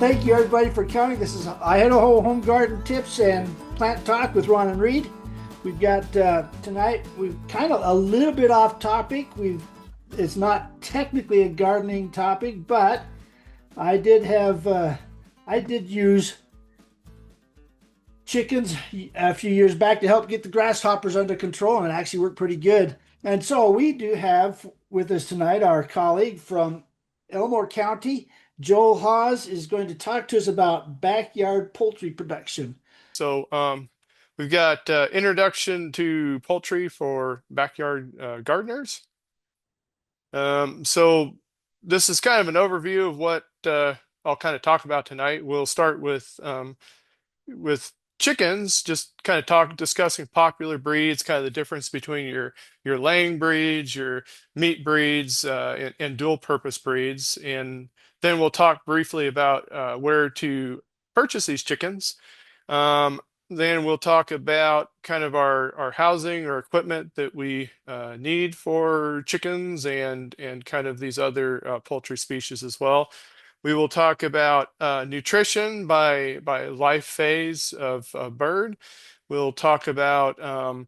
Thank you, everybody, for counting. This is Idaho Home Garden Tips and Plant Talk with Ron and Reed. We've got tonight. We've kind of a little bit off topic. It's not technically a gardening topic, but I did have I did use chickens a few years back to help get the grasshoppers under control, and it actually worked pretty good. And so we do have with us tonight our colleague from Elmore County. Joel Haas is going to talk to us about backyard poultry production. So we've got introduction to poultry for backyard gardeners. So this is kind of an overview of what I'll kind of talk about tonight. We'll start with chickens, just kind of discussing popular breeds, kind of the difference between your laying breeds, your meat breeds, and dual purpose breeds, and then we'll talk briefly about where to purchase these chickens. Um, then we'll talk about kind of our housing or equipment that we need for chickens and kind of these other poultry species as well. We will talk about nutrition by life phase of a bird. We'll talk about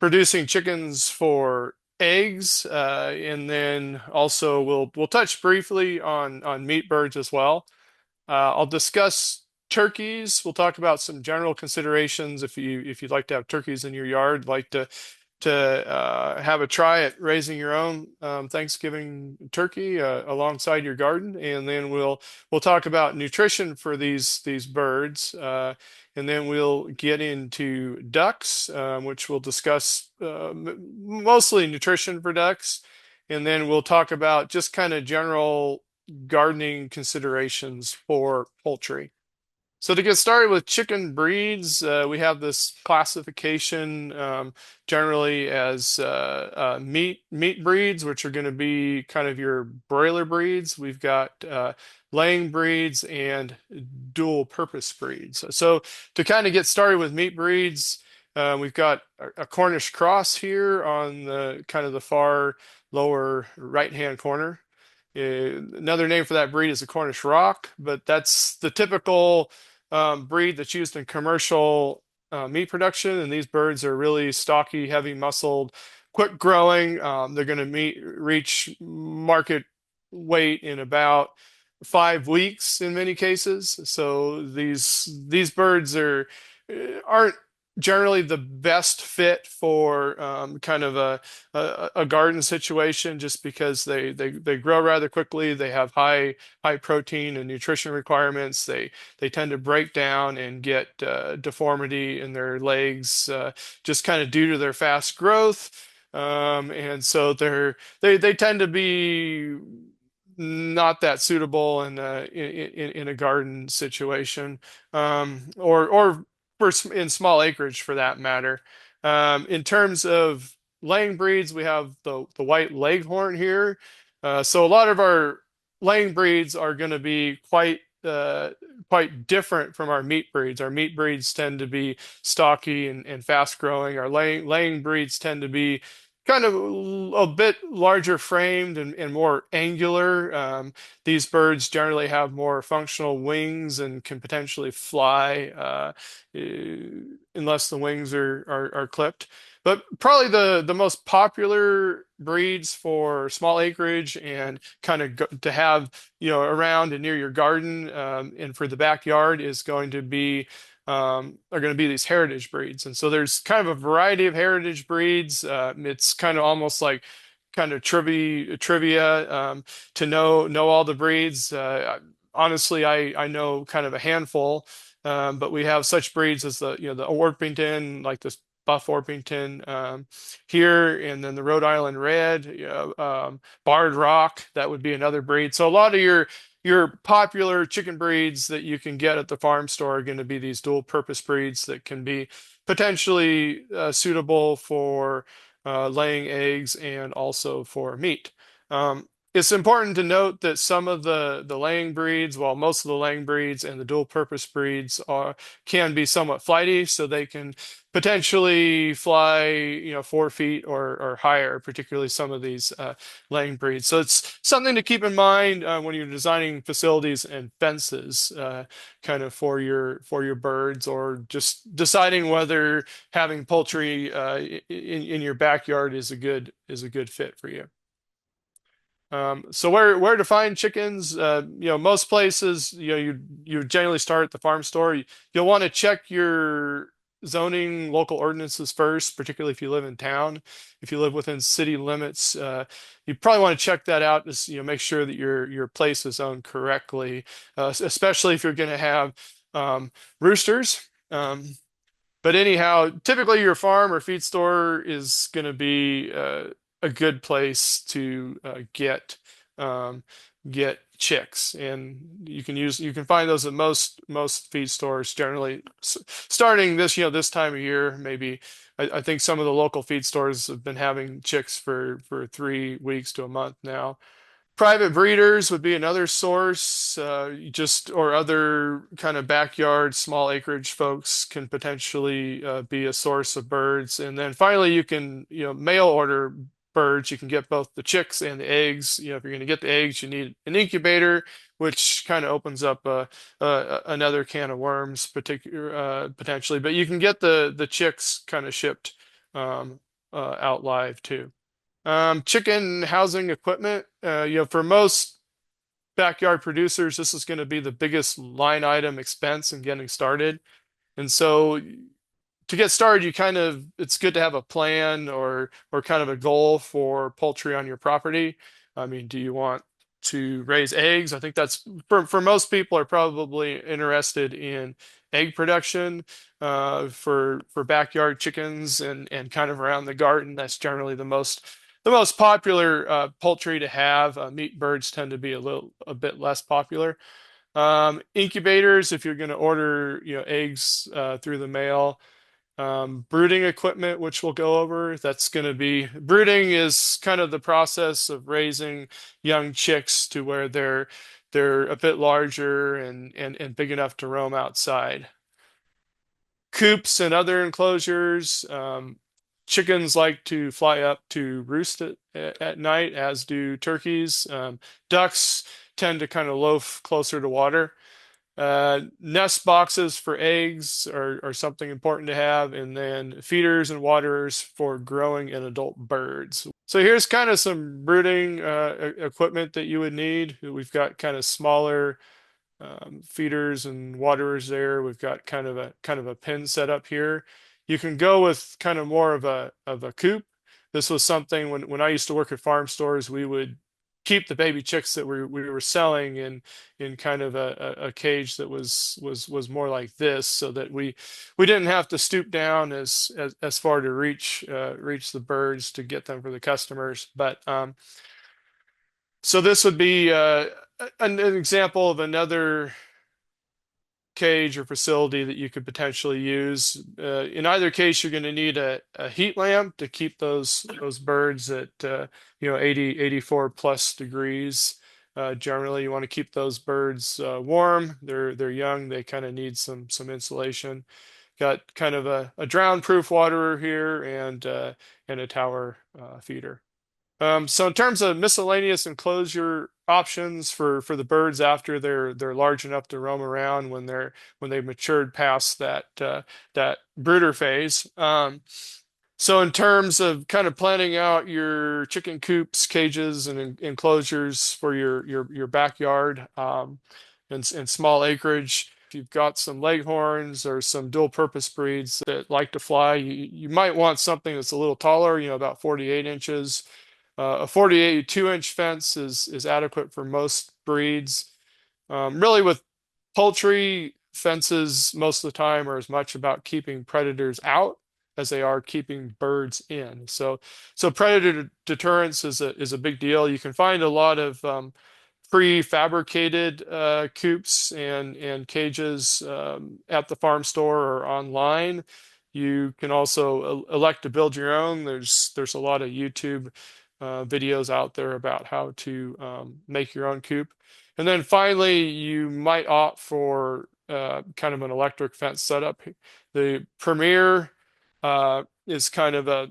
producing chickens for eggs, and then also we'll touch briefly on meat birds as well. I'll discuss turkeys. We'll talk about some general considerations if you'd like to have turkeys in your yard, like to have a try at raising your own Thanksgiving turkey alongside your garden, and then we'll talk about nutrition for these birds, and then we'll get into ducks, which we'll discuss mostly nutrition for ducks, and then we'll talk about just kind of general gardening considerations for poultry. So to get started with chicken breeds, we have this classification generally as meat breeds, which are going to be kind of your broiler breeds. We've got laying breeds and dual purpose breeds. So to kind of get started with meat breeds, we've got a Cornish cross here on the kind of the far lower right-hand corner. Another name for that breed is a Cornish rock, but that's the typical breed that's used in commercial meat production. And these birds are really stocky, heavy muscled, quick growing. They're going to reach market weight in about 5 weeks in many cases. So these birds aren't generally the best fit for kind of a garden situation, just because they grow rather quickly. They have high protein and nutrition requirements. They tend to break down and get deformity in their legs, just kind of due to their fast growth. And so they tend to be not that suitable in a garden situation, or in small acreage for that matter. In terms of laying breeds, we have the white leghorn here. So a lot of our laying breeds are going to be quite different from our meat breeds. Our meat breeds tend to be stocky and fast growing. Our laying breeds tend to be kind of a bit larger framed and more angular. These birds generally have more functional wings and can potentially fly unless the wings are clipped. But probably the most popular breeds for small acreage and kind of to have around and near your garden, and for the backyard is going to be are going to be these heritage breeds. And so there's kind of a variety of heritage breeds. It's kind of almost like kind of trivia to know all the breeds. Honestly, I know kind of a handful, but we have such breeds as the Orpington, like this Buff Orpington here, and then the Rhode Island Red, Barred Rock, that would be another breed. So a lot of your popular chicken breeds that you can get at the farm store are going to be these dual purpose breeds that can be potentially suitable for laying eggs and also for meat. It's important to note that some of the laying breeds, while most of the laying breeds and the dual purpose breeds can be somewhat flighty, so they can potentially fly, 4 feet or higher, particularly some of these laying breeds. So it's something to keep in mind when you're designing facilities and fences, kind of for your birds, or just deciding whether having poultry in your backyard is a good fit for you. So where to find chickens? Most places, you generally start at the farm store. You'll want to check your zoning local ordinances first, particularly if you live in town. If you live within city limits, you probably want to check that out. Just make sure that your place is owned correctly, especially if you're going to have roosters. But anyhow, typically your farm or feed store is going to be a good place to um, get chicks, and you can find those at most feed stores generally. Starting this time of year, maybe I think some of the local feed stores have been having chicks for 3 weeks to a month now. Private breeders would be another source, just or other kind of backyard, small acreage folks can potentially be a source of birds. And then finally, you can, mail order birds. You can get both the chicks and the eggs. If you're going to get the eggs, you need an incubator, which kind of opens up another can of worms, potentially. But you can get the chicks kind of shipped out live too. Chicken housing equipment, for most backyard producers, this is going to be the biggest line item expense in getting started. And so to get started, it's good to have a plan or kind of a goal for poultry on your property. I mean, do you want to raise eggs? I think that's for most people are probably interested in egg production for backyard chickens and kind of around the garden. That's generally the most popular poultry to have. Meat birds tend to be a bit less popular. Incubators, if you're going to order, eggs through the mail. Brooding equipment, which we'll go over, that's going to be brooding is kind of the process of raising young chicks to where they're a bit larger and big enough to roam outside. Coops and other enclosures. Chickens like to fly up to roost at night, as do turkeys. Ducks tend to kind of loaf closer to water. Nest boxes for eggs are something important to have, and then feeders and waterers for growing and adult birds. So here's kind of some brooding equipment that you would need. We've got kind of smaller feeders and waterers there. We've got kind of a pen set up here. You can go with kind of more of a coop. This was something when I used to work at farm stores, we would keep the baby chicks that we were selling in kind of a cage that was more like this, so that we didn't have to stoop down as far to reach the birds to get them for the customers. But so this would be an example of another cage or facility that you could potentially use. In either case, you're going to need a heat lamp to keep those birds at 80, 84 plus degrees. Generally, you want to keep those birds warm. They're young. They kind of need some insulation. Got kind of a drown-proof waterer here and a tower feeder. So in terms of miscellaneous enclosure options for the birds after they're large enough to roam around when they've matured past that brooder phase. So in terms of kind of planning out your chicken coops, cages, and enclosures for your backyard and small acreage, if you've got some leghorns or some dual purpose breeds that like to fly, you might want something that's a little taller, about 48 inches. A 48 2-inch fence is adequate for most breeds. Really, with poultry, fences most of the time are as much about keeping predators out as they are keeping birds in. So predator deterrence is a big deal. You can find a lot of prefabricated coops and cages at the farm store or online. You can also elect to build your own. There's a lot of YouTube videos out there about how to make your own coop. And then finally, you might opt for kind of an electric fence setup. The Premier is kind of a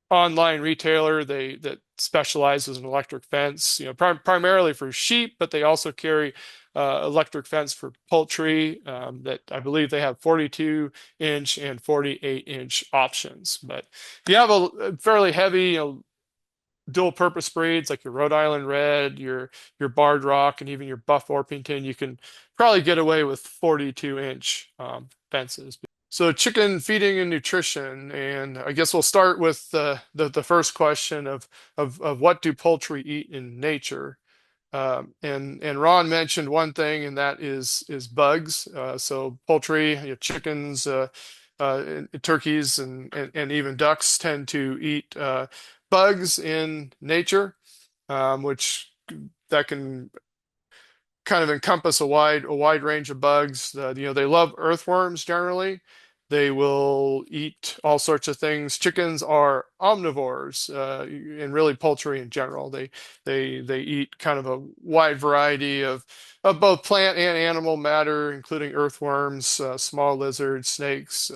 online retailer that specializes in electric fence, primarily for sheep, but they also carry electric fence for poultry. That I believe they have 42-inch and 48-inch options. But if you have a fairly heavy, dual purpose breeds like your Rhode Island Red, your Barred Rock, and even your Buff Orpington, you can probably get away with 42-inch fences. So chicken feeding and nutrition, and I guess we'll start with the first question of what do poultry eat in nature? And Ron mentioned one thing, and that is bugs. So poultry, chickens, and turkeys, and even ducks tend to eat bugs in nature, which that can kind of encompass a wide range of bugs. They love earthworms generally. They will eat all sorts of things. Chickens are omnivores, and really poultry in general. They eat kind of a wide variety of both plant and animal matter, including earthworms, small lizards, snakes,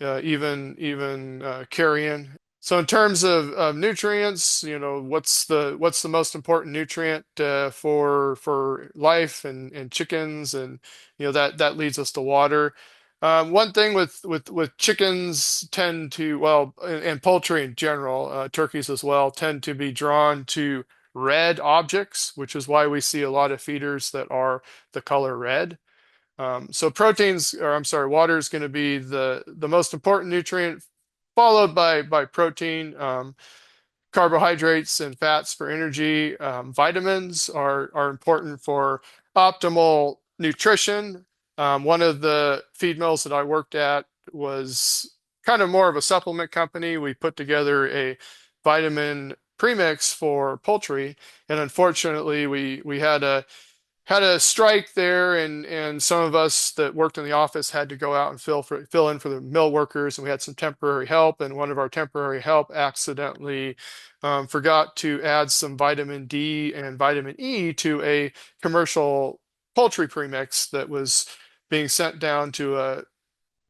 even carrion. So in terms of nutrients, what's the most important nutrient for life and chickens, and that leads us to water. One thing with chickens tend to, well, and poultry in general, turkeys as well, tend to be drawn to red objects, which is why we see a lot of feeders that are the color red. So proteins, or I'm sorry, water is going to be the most important nutrient, followed by protein, carbohydrates, and fats for energy. Vitamins are important for optimal nutrition. One of the feed mills that I worked at was kind of more of a supplement company. We put together a vitamin premix for poultry, and unfortunately, we had a strike there, and some of us that worked in the office had to go out and fill in for the mill workers, and we had some temporary help, and one of our temporary help accidentally forgot to add some vitamin D and vitamin E to a commercial poultry premix that was being sent down to a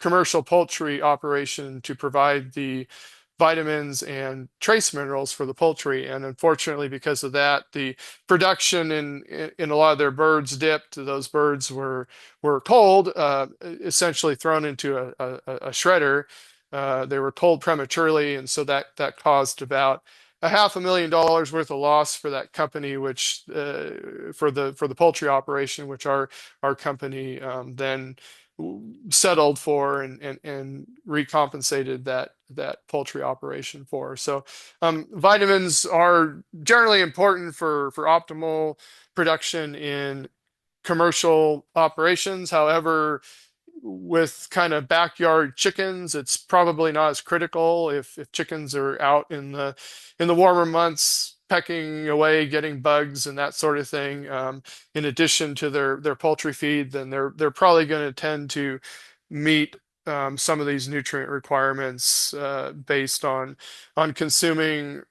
commercial poultry operation to provide the vitamins and trace minerals for the poultry. And unfortunately, because of that, the production in a lot of their birds dipped. Those birds were cold, essentially thrown into a shredder. They were cold prematurely, and so that caused about a $500,000 worth of loss for that company, which for the poultry operation, which our company then settled for and recompensated that poultry operation for. So vitamins are generally important for optimal production in commercial operations. However, with kind of backyard chickens, it's probably not as critical if chickens are out in the warmer months pecking away, getting bugs and that sort of thing. In addition to their poultry feed, then they're probably going to tend to meet some of these nutrient requirements based on consuming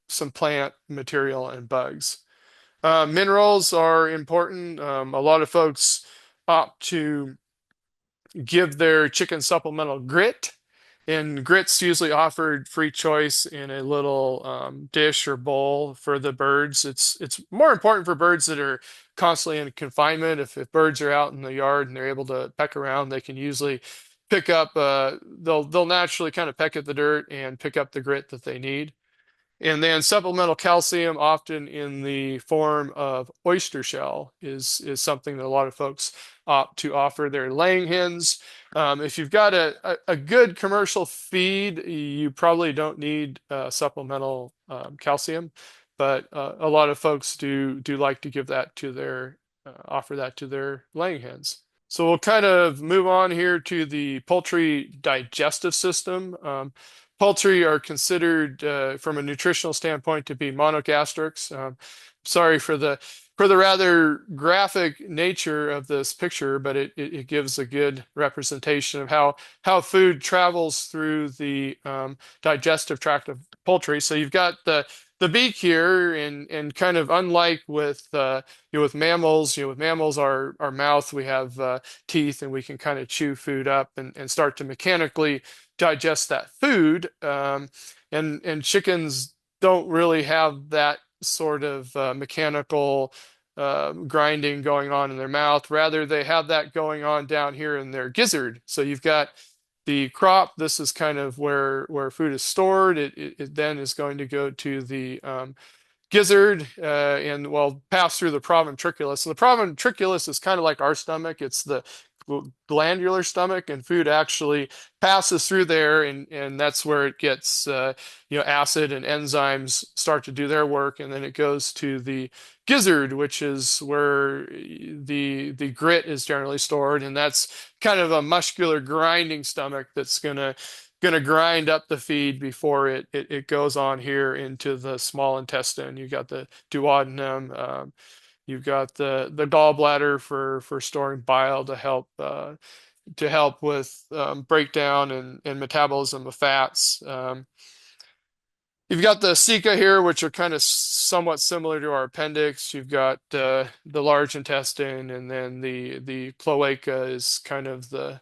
some plant material and bugs. Minerals are important. A lot of folks opt to give their chicken supplemental grit, and grit's usually offered free choice in a little dish or bowl for the birds. It's more important for birds that are constantly in confinement. If birds are out in the yard and they're able to peck around, they can usually pick up. They'll naturally kind of peck at the dirt and pick up the grit that they need. And then supplemental calcium, often in the form of oyster shell, is something that a lot of folks opt to offer their laying hens. If you've got a good commercial feed, you probably don't need supplemental calcium, but a lot of folks do like to give that to their offer that to their laying hens. So we'll kind of move on here to the poultry digestive system. Poultry are considered, from a nutritional standpoint, to be monogastrics. Sorry for the for the rather graphic nature of this picture, but it gives a good representation of how food travels through the digestive tract of poultry. So you've got the beak here, and kind of unlike with with mammals, with mammals, our mouth, we have teeth, and we can kind of chew food up and start to mechanically digest that food. And chickens don't really have that sort of mechanical grinding going on in their mouth. Rather, they have that going on down here in their gizzard. So you've got the crop. This is kind of where food is stored. It then is going to go to the gizzard, and well, pass through the proventriculus. So the proventriculus is kind of like our stomach. It's the glandular stomach, and food actually passes through there, and that's where it gets acid and enzymes start to do their work, and then it goes to the gizzard, which is where the grit is generally stored, and that's kind of a muscular grinding stomach that's gonna grind up the feed before it goes on here into the small intestine. You got the duodenum. You've got the gallbladder for storing bile to help with breakdown and metabolism of fats. You've got the ceca here, which are kind of somewhat similar to our appendix. You've got the large intestine, and then the cloaca is kind of the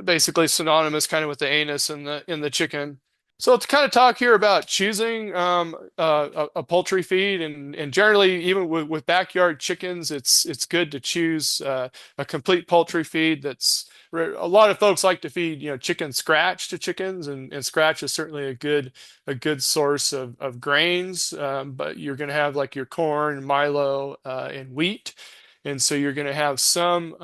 basically synonymous kind of with the anus in the chicken. So to kind of talk here about choosing a poultry feed, and generally even with backyard chickens, it's good to choose a complete poultry feed. A lot of folks like to feed chicken scratch to chickens, and scratch is certainly a good source of grains, but you're going to have like your corn, milo, and wheat, and so you're going to have some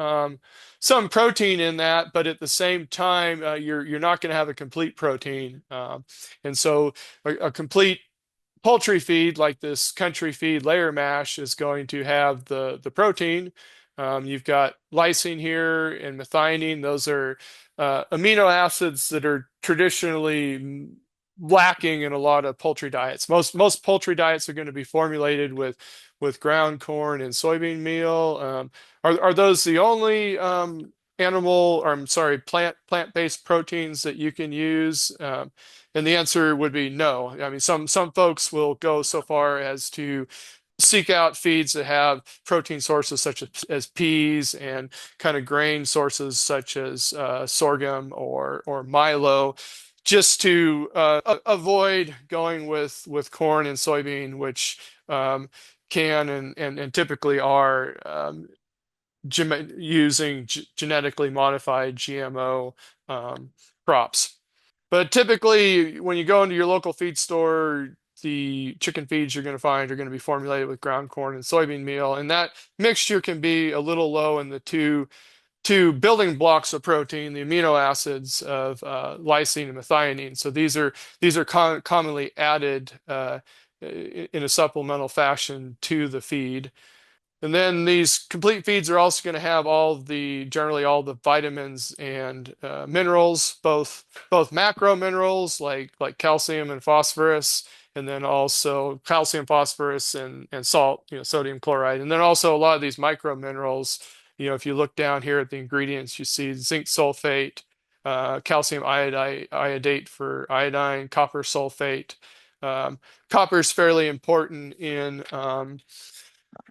protein in that, but at the same time, you're not going to have a complete protein. And so a complete poultry feed like this country feed layer mash is going to have the protein. You've got lysine here and methionine. Those are amino acids that are traditionally lacking in a lot of poultry diets. Most poultry diets are going to be formulated with ground corn and soybean meal. Are those the only animal, or I'm sorry, plant-based proteins that you can use? And the answer would be no. I mean, some folks will go so far as to seek out feeds that have protein sources such as peas, and kind of grain sources such as sorghum or milo, just to avoid going with corn and soybean, which can and typically are using genetically modified GMO crops. But typically, when you go into your local feed store, the chicken feeds you're going to find are going to be formulated with ground corn and soybean meal, and that mixture can be a little low in the two building blocks of protein, the amino acids of lysine and methionine. So these are commonly added in a supplemental fashion to the feed. And then these complete feeds are also going to have generally all the vitamins and minerals, both macro minerals like calcium and phosphorus, and then also calcium, phosphorus, and salt, sodium chloride, and then also a lot of these micro minerals. If you look down here at the ingredients, you see zinc sulfate, calcium iodate for iodine, copper sulfate. Copper is fairly important in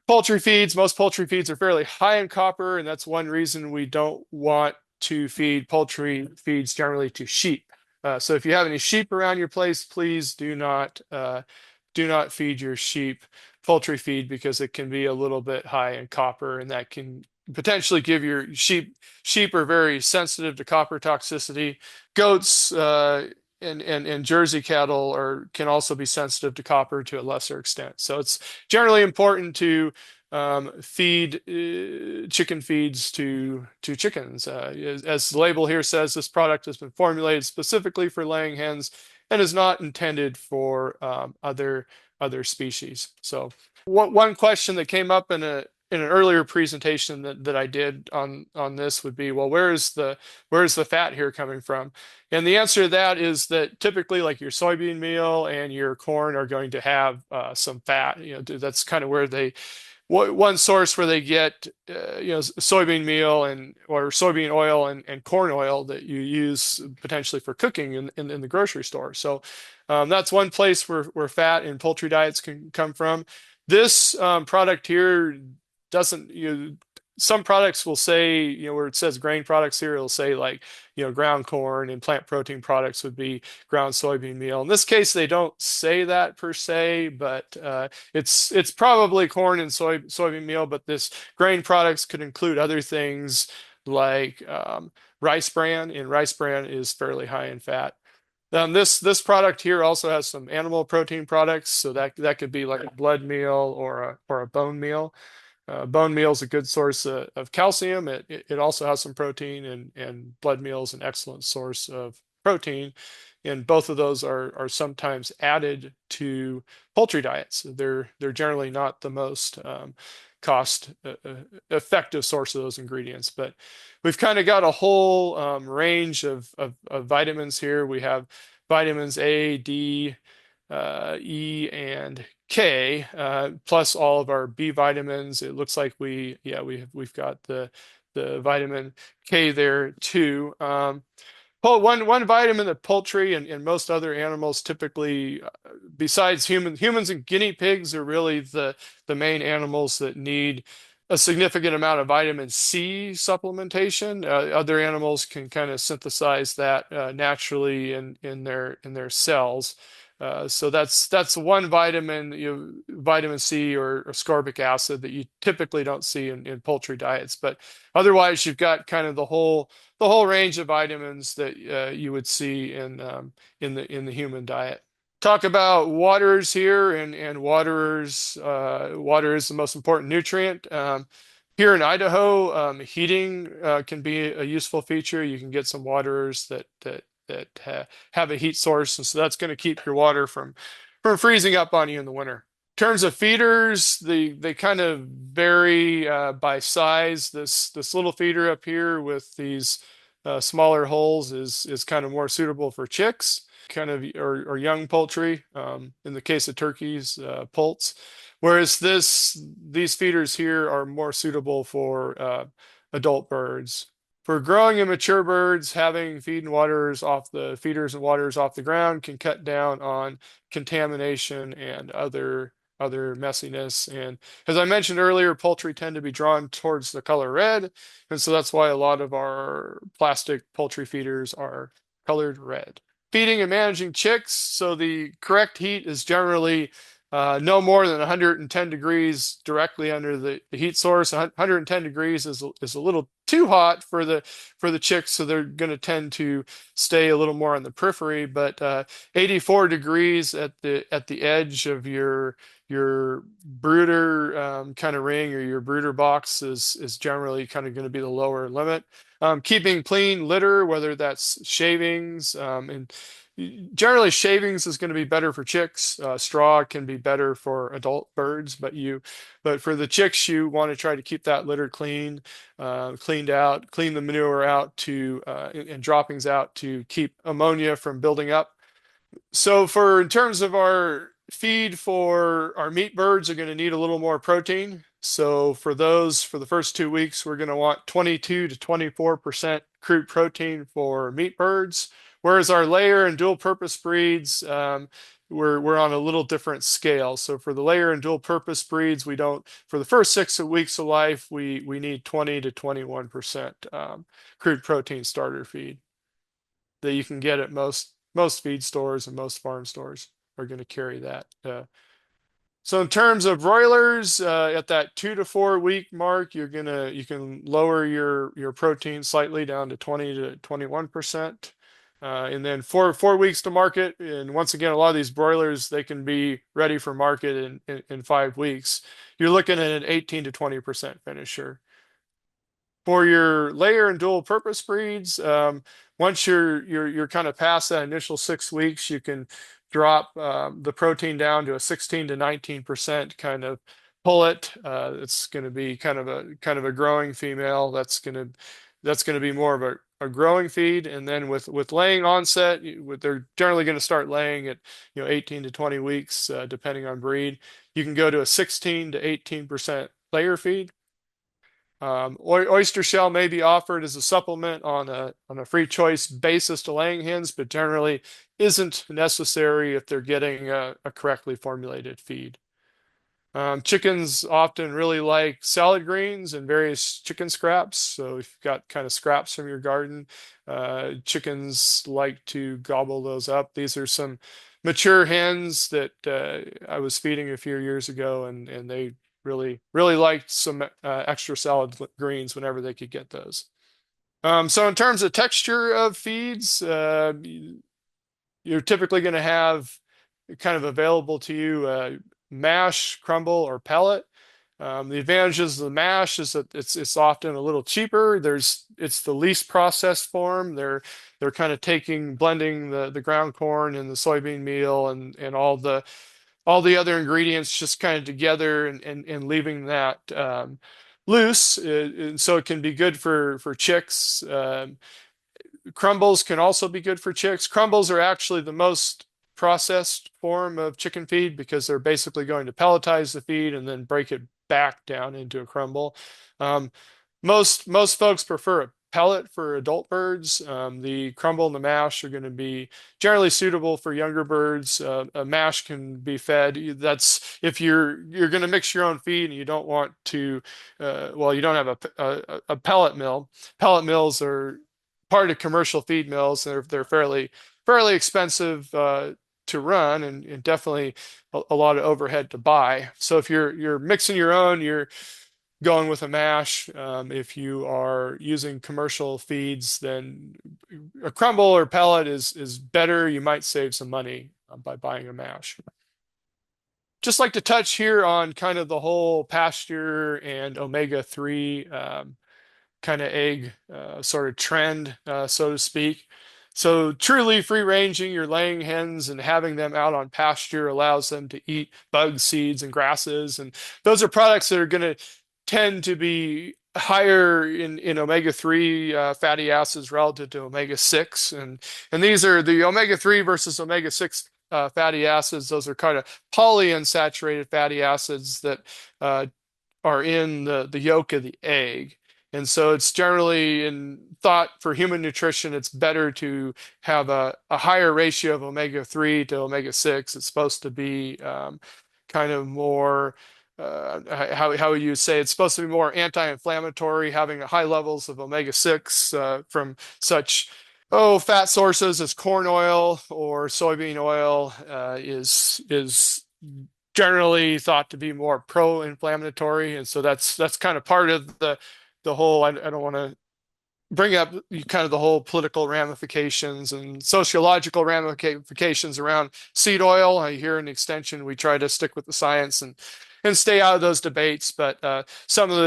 poultry feeds. Most poultry feeds are fairly high in copper, and that's one reason we don't want to feed poultry feeds generally to sheep. So if you have any sheep around your place, please do not feed your sheep poultry feed, because it can be a little bit high in copper, and that can potentially give your sheep are very sensitive to copper toxicity. Goats and Jersey cattle can also be sensitive to copper to a lesser extent. So it's generally important to feed chicken feeds to chickens. As the label here says, this product has been formulated specifically for laying hens and is not intended for other species. So one question that came up in in an earlier presentation that I did on this would be, well, where's the fat here coming from? And the answer to that is that typically, like your soybean meal and your corn are going to have some fat. That's kind of where they one source where they get soybean meal and or soybean oil and corn oil that you use potentially for cooking in the grocery store. So that's one place where fat in poultry diets can come from. This product here doesn't some products will say, where it says grain products here, it'll say like, ground corn, and plant protein products would be ground soybean meal. In this case, they don't say that per se, but it's probably corn and soybean meal, but this grain products could include other things like rice bran, and rice bran is fairly high in fat. This product here also has some animal protein products, so that could be like a blood meal or a bone meal. Bone meal is a good source of calcium. It also has some protein, and blood meal is an excellent source of protein. And both of those are sometimes added to poultry diets. They're generally not the most cost effective source of those ingredients, but we've kind of got a whole range of vitamins here. We have vitamins A, D, E, and K, plus all of our B vitamins. It looks like we've got the vitamin K there too. One vitamin that poultry and most other animals typically, besides humans and guinea pigs are really the main animals that need a significant amount of vitamin C supplementation. Other animals can kind of synthesize that naturally in their cells. So that's one vitamin, vitamin C or ascorbic acid that you typically don't see in poultry diets. But otherwise, you've got kind of the whole range of vitamins that you would see in the human diet. Talk about waters here, and water is the most important nutrient. Here in Idaho, heating can be a useful feature. You can get some waters that have a heat source, and so that's going to keep your water from freezing up on you in the winter. In terms of feeders, they kind of vary by size. This little feeder up here with these smaller holes is kind of more suitable for chicks, kind of or young poultry. In the case of turkeys, poults. Whereas these feeders here are more suitable for adult birds. For growing and mature birds, having feed and waters off the feeders and waters off the ground can cut down on contamination and other messiness. And as I mentioned earlier, poultry tend to be drawn towards the color red, and so that's why a lot of our plastic poultry feeders are colored red. Feeding and managing chicks, so the correct heat is generally no more than 110 degrees directly under the heat source. 110 degrees is a little too hot for the chicks, so they're going to tend to stay a little more on the periphery. But 84 degrees at the edge of your brooder kind of ring or your brooder box is generally kind of going to be the lower limit. Keeping clean litter, whether that's shavings, and generally shavings is going to be better for chicks. Straw can be better for adult birds, but for the chicks, you want to try to keep that litter clean, cleaned out, clean the manure out and droppings out to keep ammonia from building up. So in terms of our feed for our meat birds are going to need a little more protein. So for the first 2 weeks, we're going to want 22 to 24% crude protein for meat birds. Whereas our layer and dual purpose breeds, we're on a little different scale. So for the layer and dual purpose breeds, for the first 6 weeks of life, we need 20 to 21% crude protein starter feed that you can get at most feed stores, and most farm stores are going to carry that. So in terms of broilers, at that 2 to 4 week mark, you can lower your protein slightly down to 20 to 21%. And then 4 weeks to market. And once again, a lot of these broilers, they can be ready for market in 5 weeks. You're looking at an 18 to 20% finisher. For your layer and dual purpose breeds, once you're kind of past that initial 6 weeks, you can drop the protein down to a 16 to 19% kind of pullet. It's going to be kind of a growing female. That's going to be more of a growing feed. And then with laying onset, they're generally going to start laying at 18 to 20 weeks, depending on breed. You can go to a 16 to 18% layer feed. Oyster shell may be offered as a supplement on a free choice basis to laying hens, but generally isn't necessary if they're getting a correctly formulated feed. Chickens often really like salad greens and various chicken scraps. So if you've got kind of scraps from your garden, chickens like to gobble those up. These are some mature hens that I was feeding a few years ago, and they really liked some extra salad greens whenever they could get those. So in terms of texture of feeds, you're typically going to have kind of available to you mash, crumble, or pellet. The advantages of the mash is that it's often a little cheaper. It's the least processed form. They're kind of blending the ground corn and the soybean meal and all the other ingredients just kind of together and leaving that loose. And so it can be good for chicks. Crumbles can also be good for chicks. Crumbles are actually the most processed form of chicken feed because they're basically going to pelletize the feed and then break it back down into a crumble. Um, most folks prefer a pellet for adult birds. The crumble and the mash are going to be generally suitable for younger birds. A mash can be fed. That's if you're going to mix your own feed and you don't want to. Well, you don't have a pellet mill. Pellet mills are part of commercial feed mills. They're fairly expensive to run and definitely a lot of overhead to buy. So if you're mixing your own, you're going with a mash. If you are using commercial feeds, then a crumble or pellet is better. You might save some money by buying a mash. Just like to touch here on kind of the whole pasture and omega-3 kind of egg sort of trend, so to speak. So truly free ranging your laying hens and having them out on pasture allows them to eat bugs, seeds, and grasses. And those are products that are going to tend to be higher in omega-3 fatty acids relative to omega-6. And these are the omega-3 versus omega-6 fatty acids. Those are kind of polyunsaturated fatty acids that are in the yolk of the egg. And so it's generally in thought for human nutrition, it's better to have a higher ratio of omega-3 to omega-6. It's supposed to be kind of more, how would you say, it's supposed to be more anti-inflammatory, having high levels of omega-6 from such fat sources as corn oil or soybean oil is generally thought to be more pro-inflammatory, and so that's kind of part of the whole. I don't want to bring up kind of the whole political ramifications and sociological ramifications around seed oil. Here in Extension, we try to stick with the science and stay out of those debates. But some of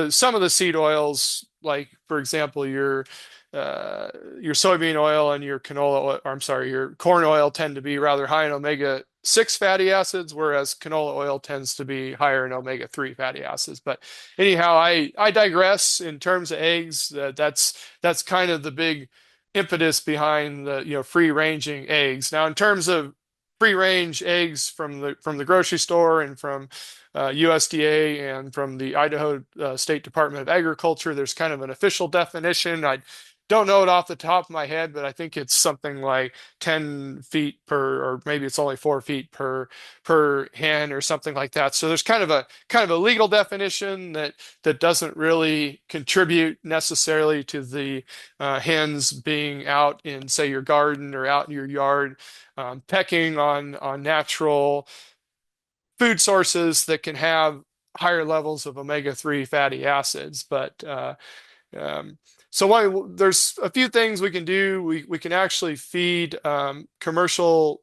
the seed oils, like for example, your soybean oil and your canola oil, or I'm sorry, your corn oil tend to be rather high in omega-6 fatty acids, whereas canola oil tends to be higher in omega-3 fatty acids. But anyhow, I digress. In terms of eggs. That's kind of the big impetus behind the free ranging eggs. Now, in terms of free range eggs from the grocery store and from USDA and from the Idaho State Department of Agriculture, there's kind of an official definition. I don't know it off the top of my head, but I think it's something like 10 feet or maybe it's only 4 feet per hen or something like that. So there's kind of a legal definition that doesn't really contribute necessarily to the hens being out in, say, your garden or out in your yard, pecking on natural food sources that can have higher levels of omega-3 fatty acids. But so there's a few things we can do. We can actually feed commercially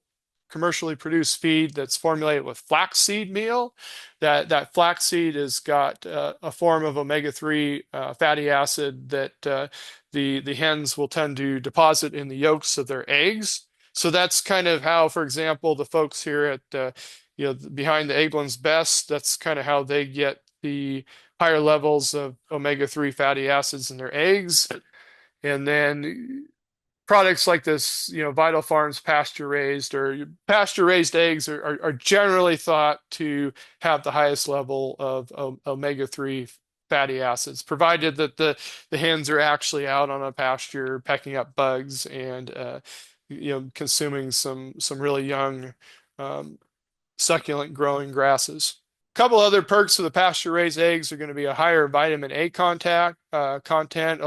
produced feed that's formulated with flaxseed meal. That flaxseed has got a form of omega-3 fatty acid that the hens will tend to deposit in the yolks of their eggs. So that's kind of how, for example, the folks here at behind the Eggland's Best. That's kind of how they get the higher levels of omega-3 fatty acids in their eggs. And then products like this, Vital Farms pasture raised or pasture raised eggs are generally thought to have the highest level of omega-3 fatty acids, provided that the hens are actually out on a pasture pecking up bugs and consuming some really young um, succulent growing grasses. A couple other perks of the pasture raised eggs are going to be a higher vitamin A content. A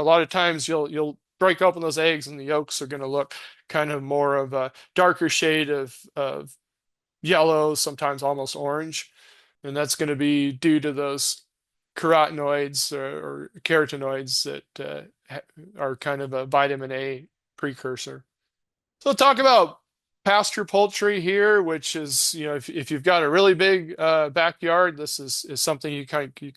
lot of times you'll break open those eggs and the yolks are going to look kind of more of a darker shade of yellow, sometimes almost orange. And that's going to be due to those carotenoids or carotenoids that are kind of a vitamin A precursor. So talk about pasture poultry here, which is, if you've got a really big backyard, this is something you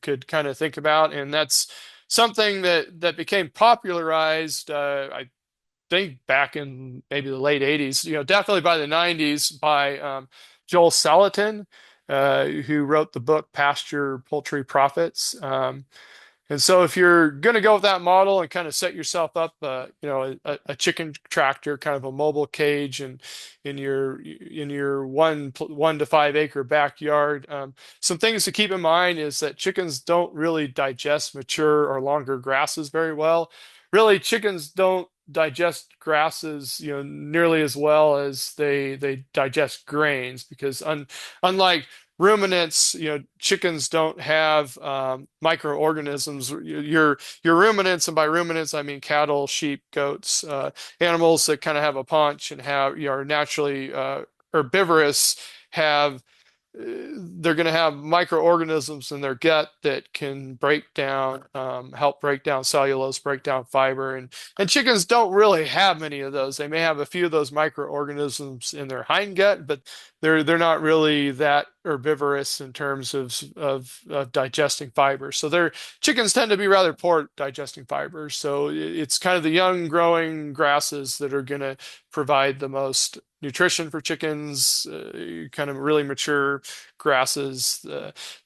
could kind of think about, and that's something that became popularized, I think back in maybe the late 80s, definitely by the 90s by Joel Salatin, who wrote the book Pasture Poultry Profits. And so if you're going to go with that model and kind of set yourself up, a chicken tractor, kind of a mobile cage, and in your 1 to 5 acre backyard, some things to keep in mind is that chickens don't really digest mature or longer grasses very well. Really, chickens don't digest grasses, nearly as well as they digest grains because unlike ruminants, chickens don't have microorganisms. Your ruminants, and by ruminants I mean cattle, sheep, goats, animals that kind of have a paunch and are naturally herbivorous, have they're going to have microorganisms in their gut that can help break down cellulose, break down fiber, and chickens don't really have many of those. They may have a few of those microorganisms in their hindgut, but they're not really that herbivorous in terms of digesting fiber. So their chickens tend to be rather poor at digesting fiber. So it's kind of the young growing grasses that are going to provide the most nutrition for chickens. Kind of really mature grasses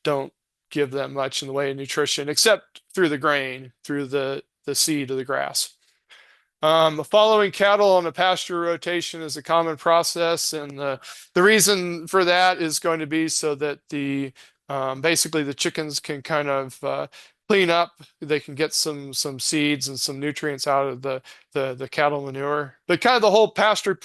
don't give them much in the way of nutrition, except through the grain, through the seed of the grass. Following cattle on a pasture rotation is a common process, and the reason for that is going to be so that basically the chickens can kind of clean up. They can get some seeds and some nutrients out of the cattle manure. But kind of the whole pasture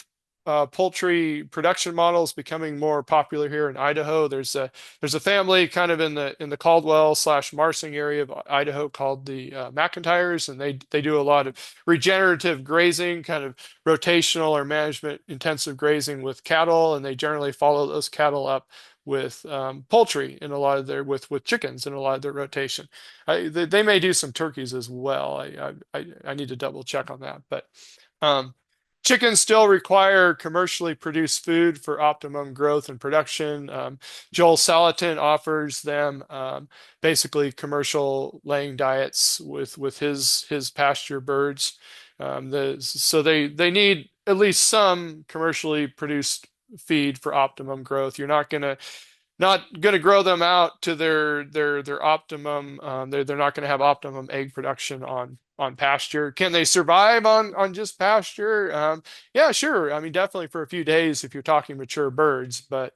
poultry production model is becoming more popular here in Idaho. There's a family kind of in the Caldwell/Marsing area of Idaho called the McIntyres, and they do a lot of regenerative grazing, kind of rotational or management intensive grazing with cattle, and they generally follow those cattle up with poultry in a lot of with chickens in a lot of their rotation. They may do some turkeys as well. I need to double check on that, but chickens still require commercially produced food for optimum growth and production. Joel Salatin offers them basically commercial laying diets with his pasture birds. So they need at least some commercially produced feed for optimum growth. You're not gonna grow them out to their optimum. They're not gonna have optimum egg production on pasture. Can they survive on just pasture? Yeah, sure. I mean, definitely for a few days if you're talking mature birds, but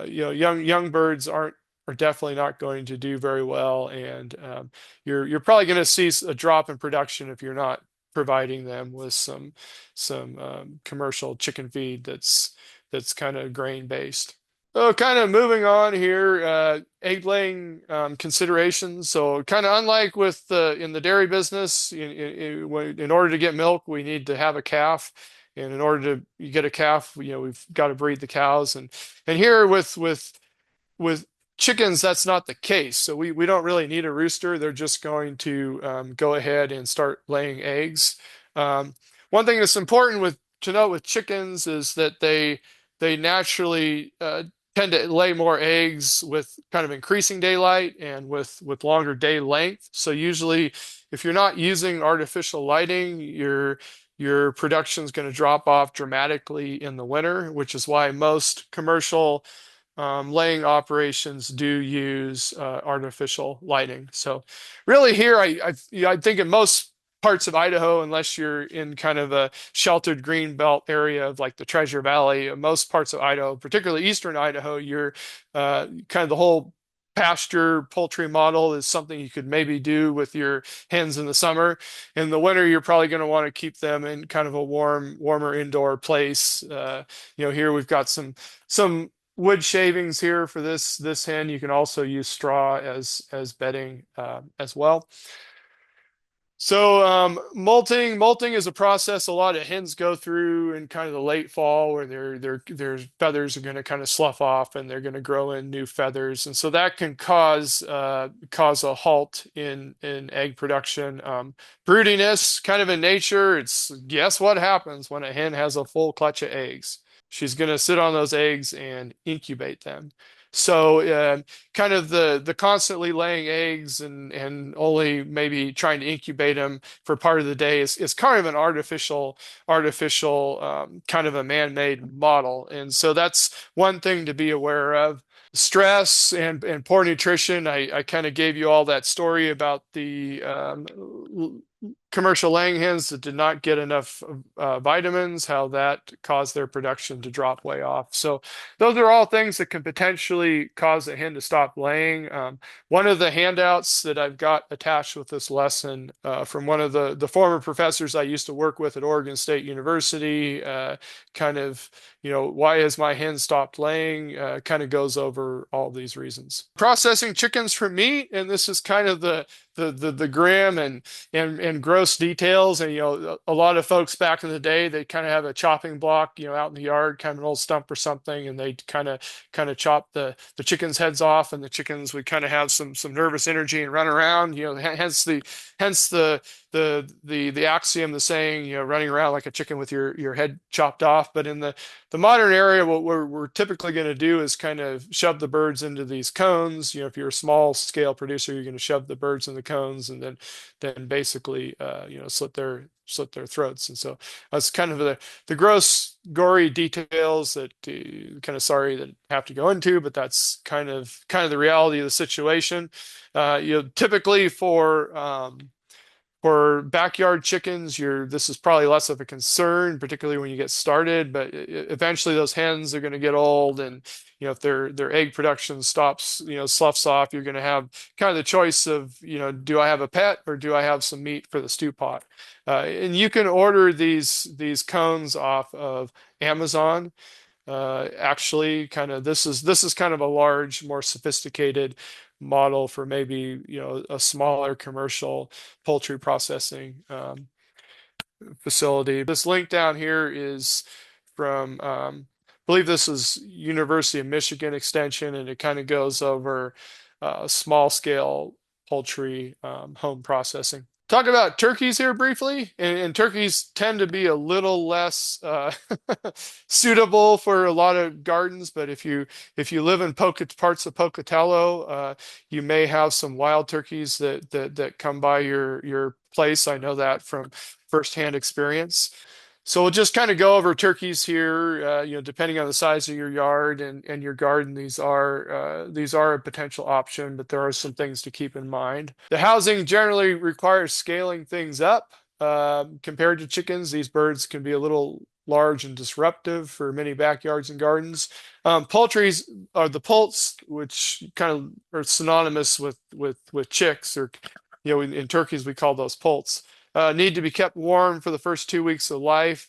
young birds are definitely not going to do very well, and you're probably going to see a drop in production if you're not providing them with some commercial chicken feed that's kind of grain based. So kind of moving on here, egg laying considerations. So kind of unlike in the dairy business, in order to get milk, we need to have a calf, and in order to get a calf, we've got to breed the cows, and here with chickens, that's not the case. So we don't really need a rooster. They're just going to go ahead and start laying eggs. One thing that's important to note with chickens is that they naturally tend to lay more eggs with kind of increasing daylight and with longer day length. So usually, if you're not using artificial lighting, your production is going to drop off dramatically in the winter, which is why most commercial laying operations do use artificial lighting. So really here, I think in most parts of Idaho, unless you're in kind of a sheltered green belt area of like the Treasure Valley, most parts of Idaho, particularly eastern Idaho, you're kind of the whole pasture poultry model is something you could maybe do with your hens in the summer. In the winter, you're probably going to want to keep them in kind of a warmer indoor place. Here we've got some wood shavings here for this hen. You can also use straw as bedding as well. So molting is a process a lot of hens go through in kind of the late fall where their feathers are going to kind of slough off and they're going to grow in new feathers, and so that can cause a halt in egg production. Broodiness, kind of in nature, it's guess what happens when a hen has a full clutch of eggs? She's going to sit on those eggs and incubate them. So kind of the constantly laying eggs and only maybe trying to incubate them for part of the day is kind of an artificial kind of a man-made model. And so that's one thing to be aware of. Stress and poor nutrition. I kind of gave you all that story about the commercial laying hens that did not get enough vitamins, how that caused their production to drop way off. So those are all things that can potentially cause a hen to stop laying. One of the handouts that I've got attached with this lesson from one of the former professors I used to work with at Oregon State University, kind of, why has my hen stopped laying? Kind of goes over all these reasons. Processing chickens for meat, and this is kind of the grim and gross details. And a lot of folks back in the day, they kind of have a chopping block out in the yard, kind of an old stump or something, and they kind of chop the chickens heads off, and the chickens would kind of have some nervous energy and run around. Hence the axiom, the saying, running around like a chicken with your head chopped off. But in the modern area, what we're typically going to do is kind of shove the birds into these cones. If you're a small scale producer, you're going to shove the birds in the cones and then basically slit their throats. And so that's kind of the gross, gory details that kind of sorry that I have to go into, but that's kind of the reality of the situation. Typically for backyard chickens, this is probably less of a concern, particularly when you get started. But eventually, those hens are going to get old, and if their egg production sloughs off, you're going to have kind of the choice of do I have a pet or do I have some meat for the stew pot? And you can order these cones off of Amazon. Actually, this is kind of a large, more sophisticated model for maybe a smaller commercial poultry processing facility. This link down here is from I believe this is University of Michigan Extension, and it kind of goes over small scale poultry home processing. Talk about turkeys here briefly, and turkeys tend to be a little less suitable for a lot of gardens. But if you live in parts of Pocatello, you may have some wild turkeys that come by your place. I know that from firsthand experience. So we'll just kind of go over turkeys here. Depending on the size of your yard and your garden, these are a potential option, but there are some things to keep in mind. The housing generally requires scaling things up. Compared to chickens, these birds can be a little large and disruptive for many backyards and gardens. Poultries are the poults, which kind of are synonymous with chicks, or in turkeys we call those poults. Need to be kept warm for the first 2 weeks of life.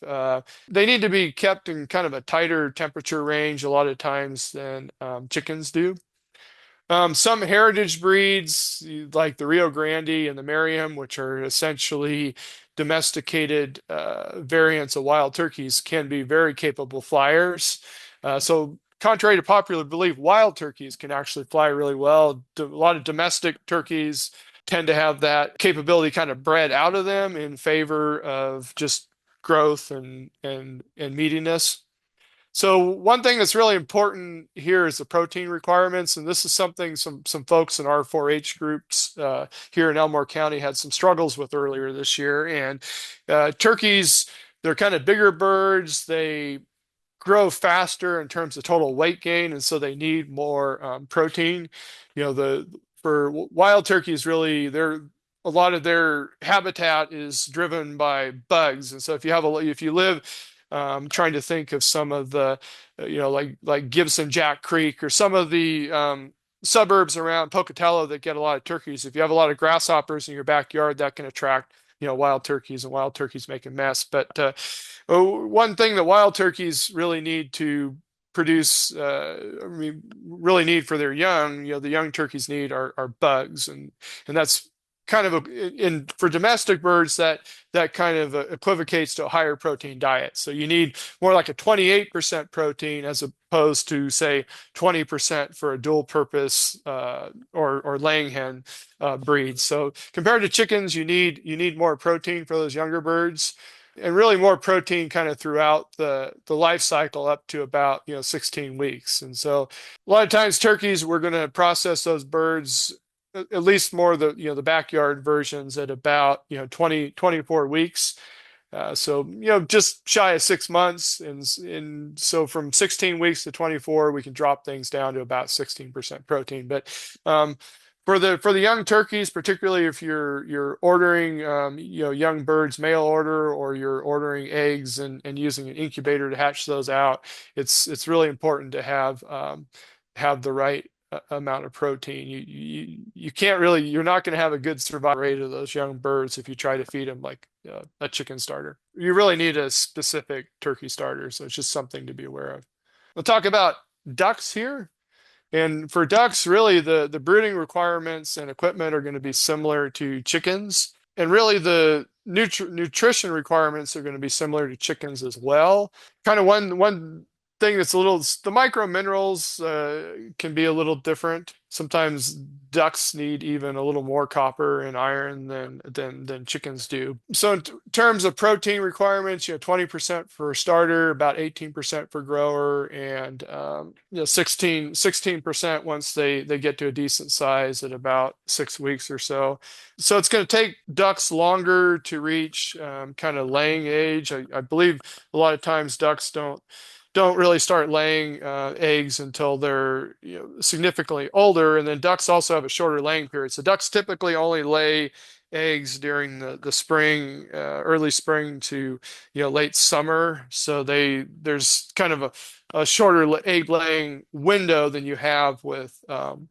They need to be kept in kind of a tighter temperature range a lot of times than chickens do. Some heritage breeds, like the Rio Grande and the Merriam, which are essentially domesticated variants of wild turkeys, can be very capable flyers. So contrary to popular belief, wild turkeys can actually fly really well. A lot of domestic turkeys tend to have that capability kind of bred out of them in favor of just growth and meatiness. So one thing that's really important here is the protein requirements, and this is something some folks in our 4-H groups here in Elmore County had some struggles with earlier this year. And turkeys, they're kind of bigger birds. They grow faster in terms of total weight gain, and so they need more protein. The for wild turkeys, really, a lot of their habitat is driven by bugs, and so if you live trying to think of some of the like Gibson Jack Creek or some of the suburbs around Pocatello that get a lot of turkeys. If you have a lot of grasshoppers in your backyard, that can attract wild turkeys, and wild turkeys make a mess. But one thing that wild turkeys really need to produce, really need for their young, the young turkeys need are bugs, and that's kind of for domestic birds that kind of equivocates to a higher protein diet. So you need more like a 28% protein as opposed to say 20% for a dual purpose or laying hen breeds. So compared to chickens, you need more protein for those younger birds, and really more protein kind of throughout the life cycle up to about 16 weeks. And so a lot of times turkeys, we're going to process those birds, at least more the backyard versions, at about 24 weeks. So just shy of 6 months, and so from 16 weeks to 24, we can drop things down to about 16% protein. But for the young turkeys, particularly if you're ordering young birds mail order, or you're ordering eggs and using an incubator to hatch those out, it's really important to have the right amount of protein. You can't really, you're not going to have a good survival rate of those young birds if you try to feed them like a chicken starter. You really need a specific turkey starter, so it's just something to be aware of. We'll talk about ducks here. And for ducks, really the brooding requirements and equipment are going to be similar to chickens. And really the nutrition requirements are going to be similar to chickens as well. Kind of one thing that's the micro minerals can be a little different. Sometimes ducks need even a little more copper and iron than chickens do. So in terms of protein requirements, 20% for starter, about 18% for grower, and 16% once they get to a decent size at about 6 weeks or so. So it's going to take ducks longer to reach kind of laying age. I believe a lot of times ducks don't really start laying eggs until they're significantly older, and then ducks also have a shorter laying period. So ducks typically only lay eggs during the spring, early spring to late summer. So there's kind of a shorter egg laying window than you have with the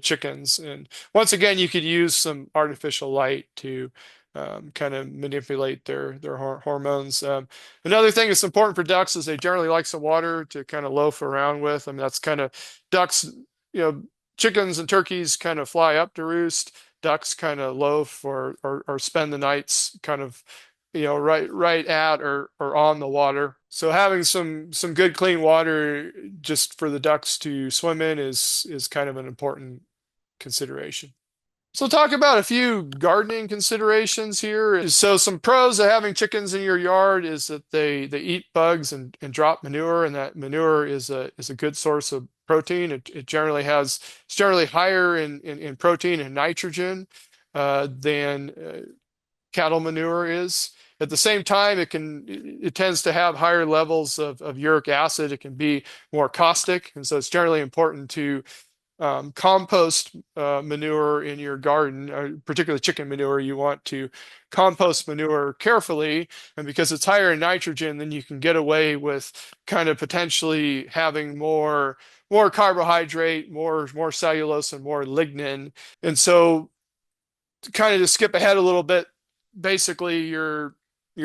chickens. And once again, you could use some artificial light to kind of manipulate their hormones. Another thing that's important for ducks is they generally like some water to kind of loaf around with. I mean, that's kind of ducks, chickens and turkeys kind of fly up to roost. Ducks kind of loaf or spend the nights kind of right at or on the water. So having some good clean water just for the ducks to swim in is kind of an important consideration. So talk about a few gardening considerations here. So some pros of having chickens in your yard is that they eat bugs and drop manure, and that manure is a good source of protein. It's generally higher in protein and nitrogen than cattle manure is. At the same time, it tends to have higher levels of uric acid. It can be more caustic, and so it's generally important to compost manure in your garden, particularly chicken manure. You want to compost manure carefully, and because it's higher in nitrogen, then you can get away with kind of potentially having more carbohydrate, more cellulose, and more lignin. And so, kind of to skip ahead a little bit, basically your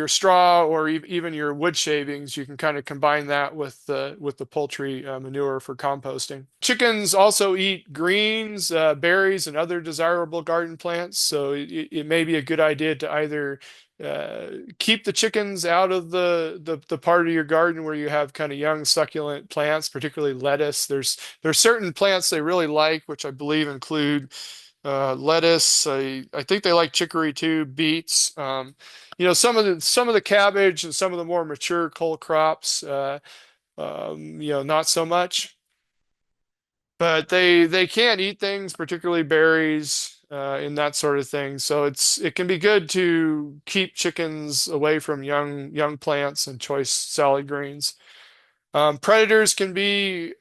straw or even your wood shavings, you can kind of combine that with the poultry manure for composting. Chickens also eat greens, berries, and other desirable garden plants. So it may be a good idea to either keep the chickens out of the part of your garden where you have kind of young succulent plants, particularly lettuce. There's certain plants they really like, which I believe include lettuce. I think they like chicory too, beets. Some of the cabbage and some of the more mature cole crops, not so much. But they can eat things, particularly berries. in that sort of thing. So it can be good to keep chickens away from young plants and choice salad greens. Predators can be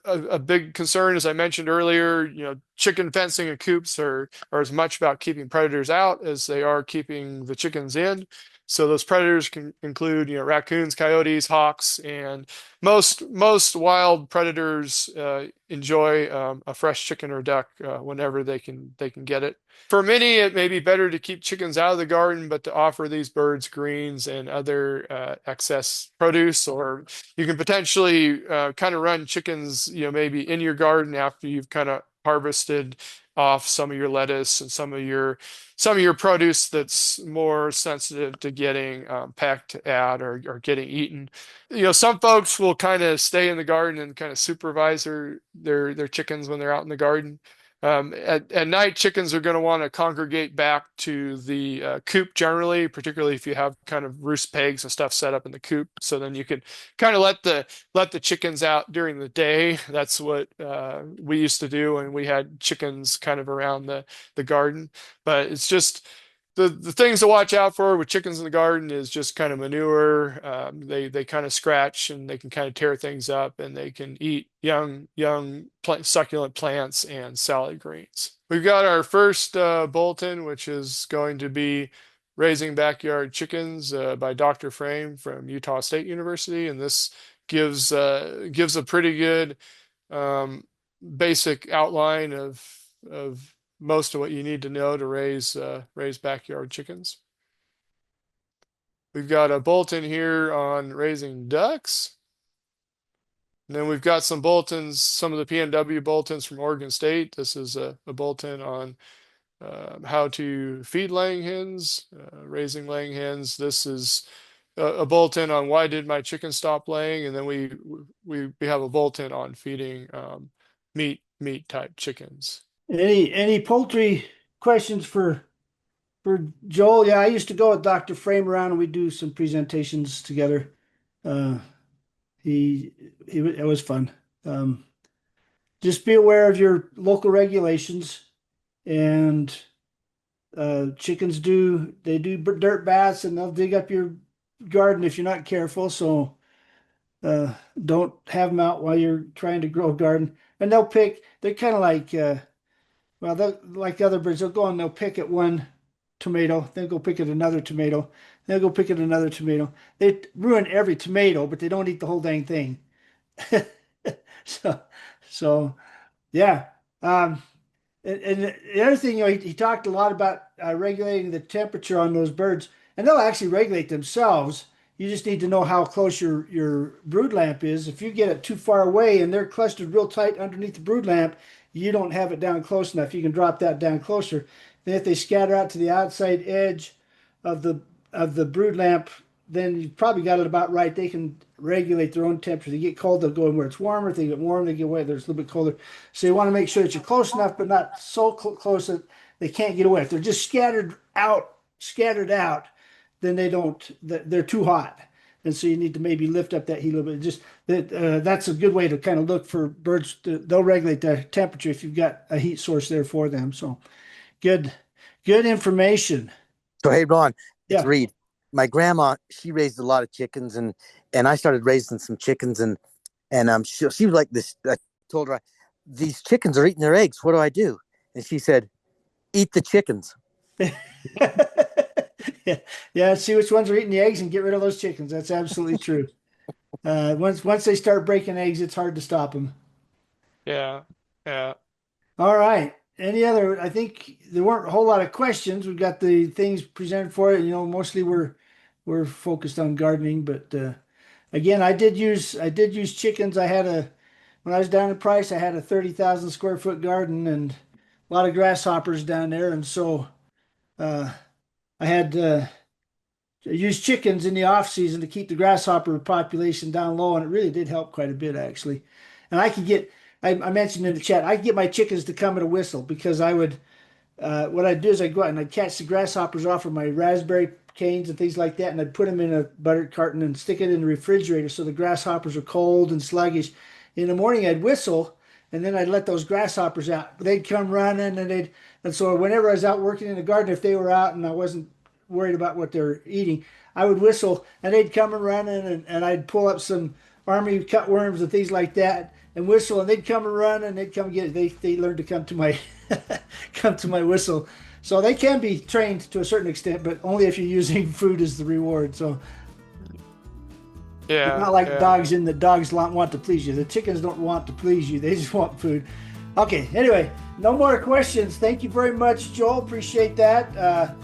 a big concern, as I mentioned earlier. Chicken fencing and coops are as much about keeping predators out as they are keeping the chickens in. So those predators can include, raccoons, coyotes, hawks, and most wild predators enjoy a fresh chicken or duck whenever they can get it. For many, it may be better to keep chickens out of the garden, but to offer these birds greens and other excess produce, or you can potentially kind of run chickens, maybe in your garden after you've kind of harvested off some of your lettuce and some of your produce that's more sensitive to getting pecked at or getting eaten. Some folks will kind of stay in the garden and kind of supervise their chickens when they're out in the garden. At night, chickens are going to want to congregate back to the coop generally, particularly if you have kind of roost pegs and stuff set up in the coop. So then you can kind of let the chickens out during the day. That's what we used to do when we had chickens kind of around the garden. But it's just the things to watch out for with chickens in the garden is just kind of manure. They kind of scratch and they can kind of tear things up, and they can eat young succulent plants and salad greens. We've got our first bulletin, which is going to be Raising Backyard Chickens by Dr. Frame from Utah State University, and this gives a pretty good um, basic outline of most of what you need to know to raise backyard chickens. We've got a bulletin here on raising ducks. And then we've got some bulletins, some of the PNW bulletins from Oregon State. This is a bulletin on how to feed laying hens, raising laying hens. This is a bulletin on why did my chicken stop laying, and then we have a bulletin on feeding meat type chickens. Any poultry questions for Joel? Yeah, I used to go with Dr. Frame around and we do some presentations together. Uh, it was fun. Um, just be aware of your local regulations, and chickens do dirt baths and they'll dig up your garden if you're not careful. So uh, don't have them out while you're trying to grow a garden. And they're kind of like well, they'll, like other birds, they'll go and they'll pick at one tomato, then go pick at another tomato, then go pick at another tomato. They ruin every tomato, but they don't eat the whole dang thing. So, so yeah. And the other thing, he talked a lot about regulating the temperature on those birds, and they'll actually regulate themselves. You just need to know how close your brood lamp is. If you get it too far away and they're clustered real tight underneath the brood lamp, you don't have it down close enough. You can drop that down closer. Then if they scatter out to the outside edge of the brood lamp, then you've probably got it about right. They can regulate their own temperature. They get cold, they'll go in where it's warmer. If they get warm, they get away. There's a little bit colder. So you want to make sure that you're close enough, but not so close that they can't get away. If they're just scattered out, then they don't. They're too hot, and so you need to maybe lift up that heat a little bit. Just that's a good way to kind of look for birds. They'll regulate their temperature if you've got a heat source there for them. So good information. So hey, Ron, it's Yeah. Reed. My grandma, she raised a lot of chickens, and I started raising some chickens, and she was like this. I told her, these chickens are eating their eggs. What do I do? And she said, eat the chickens. Yeah, yeah. See which ones are eating the eggs and get rid of those chickens. That's absolutely true. Once they start breaking eggs, it's hard to stop them. Yeah, yeah. All right. Any other? I think there weren't a whole lot of questions. We've got the things presented for it. Mostly we're focused on gardening, but again, I did use chickens. When I was down in Price, I had a 30,000 square foot garden and a lot of grasshoppers down there, and so uh, I had used chickens in the off season to keep the grasshopper population down low, and it really did help quite a bit actually. And I mentioned in the chat, I could get my chickens to come at a whistle because what I'd do is I'd go out and I'd catch the grasshoppers off of my raspberry canes and things like that, and I'd put them in a buttered carton and stick it in the refrigerator so the grasshoppers are cold and sluggish. In the morning, I'd whistle, and then I'd let those grasshoppers out. They'd come running, and so whenever I was out working in the garden, if they were out and I wasn't worried about what they're eating, I would whistle, and they'd come and running, and I'd pull up some army cutworms and things like that, and whistle, and they'd come and run, and they'd come get it. They learned to come to my come to my whistle. So they can be trained to a certain extent, but only if you're using food as the reward. So Yeah. it's not like yeah. dogs in the dogs want to please you. The chickens don't want to please you. They just want food. Okay. Anyway, no more questions. Thank you very much, Joel. Appreciate that.